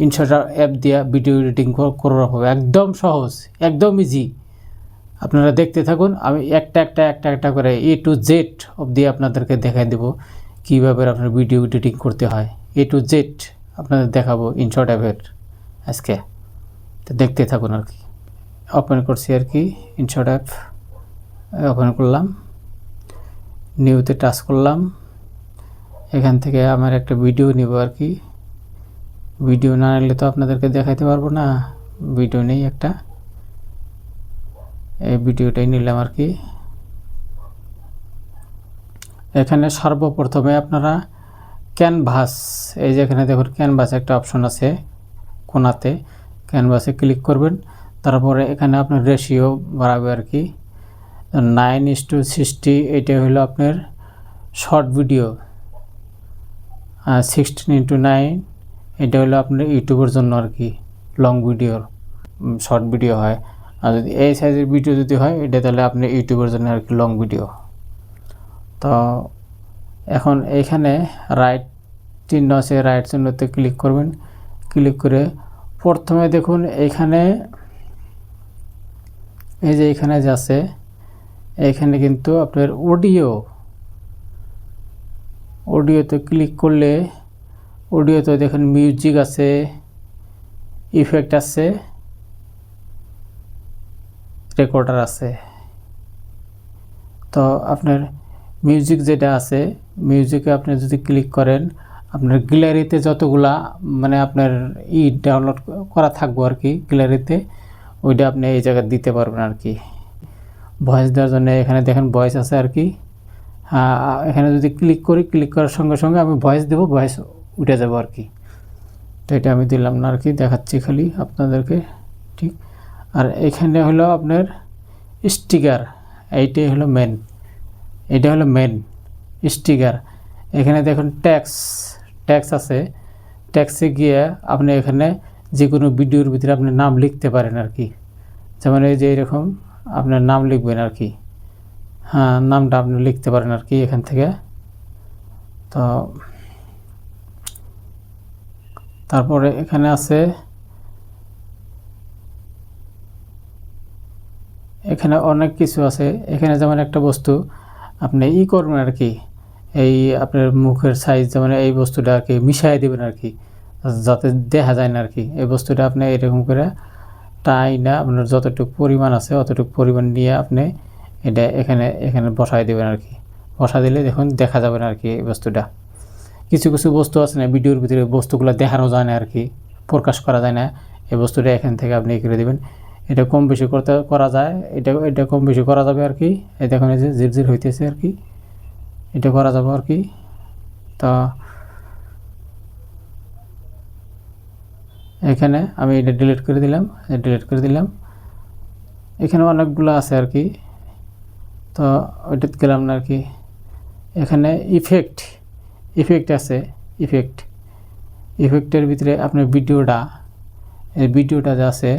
InShot app দিয়ে video editing করা হবে, একদম সহজ, একদম ইজি। আপনারা দেখতে থাকুন, আমি একটা করে A to Z অবধি আপনাদেরকে দেখাই দেব কীভাবে আপনার ভিডিও এডিটিং করতে হয়। A to Z আপনাদের দেখাবো ইনশট অ্যাপের আজকে, তো দেখতে থাকুন আর কি। ওপেন করছি আর কি, ইনশট অ্যাপ ওপেন করলাম, নিউতে টাচ করলাম। এখান থেকে আমার একটা ভিডিও নিব আর কি। ভিডিও না নিলে তো আপনাদেরকে দেখাইতে পারবো না, ভিডিও নেই একটা, এই ভিডিওটাই নিলাম আর কি। এখানে সর্বপ্রথমে আপনারা ক্যানভাস, এই যে এখানে দেখুন ক্যানভাস একটা অপশন আছে কোনাতে, ক্যানভাসে ক্লিক করবেন। তারপরে এখানে আপনার রেশিও বাড়াবে আর কি, 9:60, এটা হলো আপনার শর্ট ভিডিও, 16:9 এটা হলো আপনার ইউটিউবের জন্য আর কি, লং ভিডিওর শর্ট ভিডিও হয়। আর যদি এই সাইজের ভিডিও যদি হয় এটা তাহলে আপনার ইউটিউবের জন্য আর কি লং ভিডিও। তো এখন এইখানে রাইট চিহ্ন আছে, রাইট চিহ্নতে ক্লিক করবেন। ক্লিক করে প্রথমে দেখুন এইখানে, এই যে এখানে যে আছে, এইখানে কিন্তু আপনার অডিওতে ক্লিক করলে অডিওতে দেখুন মিউজিক আছে, ইফেক্ট আছে, রেকর্ডার আছে। তো আপনার মিউজিক যেটা আছে, মিউজিকে আপনি যদি ক্লিক করেন, আপনার গ্যালারিতে যতগুলা মানে আপনার ডাউনলোড করা থাকবো আর কি গ্যালারিতে, ওইটা আপনি এই জায়গায় দিতে পারবেন আর কি। ভয়েস দেওয়ার জন্য এখানে দেখেন ভয়েস আছে আর কি। এখানে যদি ক্লিক করি, ক্লিক করার সঙ্গে সঙ্গে আমি ভয়েস দেবো, ভয়েস উঠে যাবো আর কি। তো এটা আমি দিলাম না আর কি, দেখাচ্ছি খালি আপনাদেরকে, ঠিক। আর এখানে হলো আপনার স্টিকার, এইটাই হলো মেন, এটা হলো মেন স্টিকার। এখানে দেখুন ট্যাক্স আছে, ট্যাক্সে গিয়ে আপনি এখানে যে কোনো ভিডিওর ভিতরে আপনি নাম লিখতে পারেন আর কি। যেমন এই যে এরকম আপনার নাম লিখবেন আর কি, হ্যাঁ নামটা আপনি লিখতে পারেন আর কি এখান থেকে। তো তারপরে এখানে আছে, এখানে অনেক কিছু আছে। এখানে যেমন একটা বস্তু আপনি করবেন আর কি, এই আপনার মুখের সাইজ, যেমন এই বস্তুটা আর কি মিশাই দেবেন আর কি, যাতে দেখা যায় না আর কি। এই বস্তুটা আপনি এরকম করে টাই না, আপনার যতটুকু পরিমাণ আছে অতটুকু পরিমাণ নিয়ে আপনি এটা এখানে বসাই দেবেন আর কি। বসা দিলে দেখুন দেখা যাবে না আর কি এই বস্তুটা। কিছু বস্তু আছে না ভিডিওর ভিতরে, বস্তুগুলো দেখানো যায় না আর কি, প্রকাশ করা যায় না, এই বস্তুটা এখান থেকে আপনি করে দেবেন। এটা কম বেশি করা যায়, এটা কম বেশি করা যাবে আর কি। এই দেখুন এই যে ঝিরঝির হইতেছে আর কি, এটা করা যাবে আর কি। তো এখানে আমি এটা ডিলিট করে দিলাম, এখানে অনেকগুলো আছে আর কি। তো ওইটাতে গেলাম না আর কি। এখানে ইফেক্ট আছে, ইফেক্টের ভিতরে আপনার ভিডিওটা যে আছে,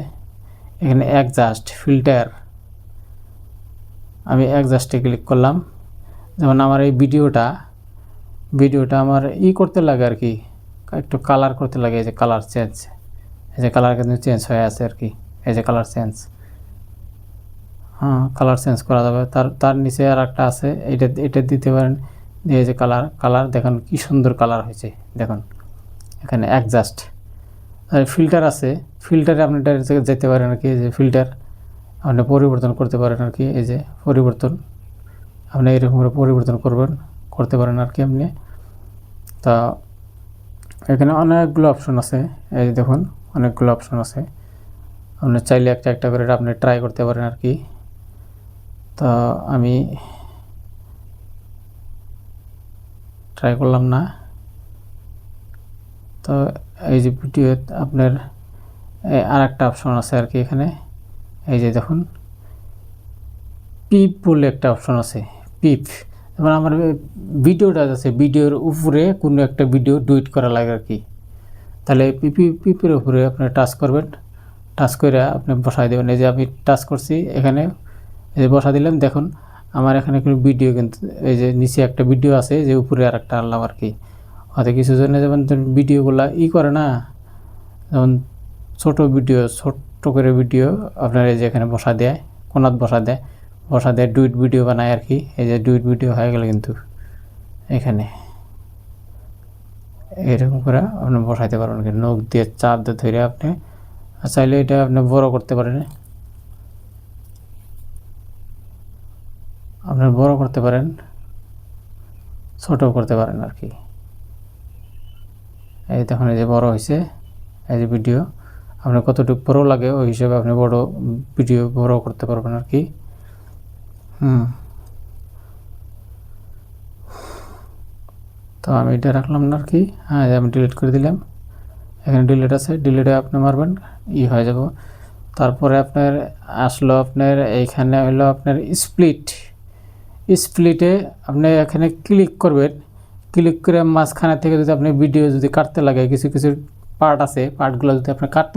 এখানে অ্যাডজাস্ট ফিল্টার, আমি অ্যাডজাস্টে ক্লিক করলাম। যেমন আমার এই ভিডিওটা আমার করতে লাগে আর কি, একটু কালার করতে লাগে, এই যে কালার চেঞ্জ, এই যে কালার কিন্তু চেঞ্জ হয়ে আছে আর কি, এই যে কালার চেঞ্জ, হ্যাঁ কালার চেঞ্জ করা যাবে। তার নিচে আর একটা আছে, এটা দিতে পারেন। দিয়ে যে কালার দেখুন কি সুন্দর কালার হয়েছে, দেখুন এখানে অ্যাডজাস্ট। আর ফিল্টার আছে, ফিল্টারে আপনি ডাইরেক্ট যেতে পারেন আর কি, এই যে ফিল্টার আপনি পরিবর্তন করতে পারেন আর কি। এই যে পরিবর্তন আপনি এরকম করে পরিবর্তন করতে পারেন আর কি আপনি। তা এখানে অনেকগুলো অপশন আছে, এই দেখুন অনেকগুলো অপশন আছে, আপনি চাইলে একটা করে আপনি ট্রাই করতে পারেন আর কি। তো আমি ট্রাই করলাম না। তো এই যে ভিডিও আপনার আর একটা অপশন আছে আর কি এখানে, এই যে দেখুন পিপ বলে একটা অপশন আছে, পিপ। যেমন আমার ভিডিওটা আছে, ভিডিওর উপরে কোনো একটা ভিডিও ডুইট করা লাগে আর কি, তাহলে পিপের উপরে আপনি টাচ করবেন, টাচ করে আপনি বসাই দেবেন। এই যে আমি টাচ করছি এখানে, এই যে বসা দিলাম, দেখুন আমার এখানে কোনো ভিডিও, কিন্তু এই যে নিচে একটা ভিডিও আছে, যে উপরে আর একটা আনলাম আর কি। হয়তো কিছু জন্য যেমন ভিডিওগুলা করে না, যেমন ছোট ভিডিও, ছোট্ট করে ভিডিও আপনার এই যে এখানে বসা দেয়, কোনাত বসা দেয় ডুইট ভিডিও বানায় আর কি। এই যে ডুইট ভিডিও হয়ে গেল কিন্তু এখানে এরকম করে আপনি বসাইতে পারবেন, নখ দিয়ে চাপ দিয়ে ধরে আপনি চাইলে এটা আপনি বড় করতে পারেন, আপনার বড় করতে পারেন, ছোটও করতে পারেন আর কি। এই দেখুন এই যে বড় হয়েছে, এই যে ভিডিও আপনার কতটুকু বড় লাগে ওই হিসেবে আপনি বড় ভিডিও বড় করতে পারবেন আর কি। তো আমি এটা রাখলাম না আর কি। হ্যাঁ, আমি ডিলিট করে দিলাম, এখানে ডিলিট আছে, ডিলিটে আপনি মারবেন হয়ে যাব। তারপরে আপনার আসলো আপনার এইখানে হলো আপনার স্প্লিটে আপনি এখানে ক্লিক করবেন। ক্লিক করে মাঝখানে থেকে যদি আপনি ভিডিও যদি কাটতে লাগে, কিছু পার্ট আছে, পার্টগুলো যদি আপনি কাটতে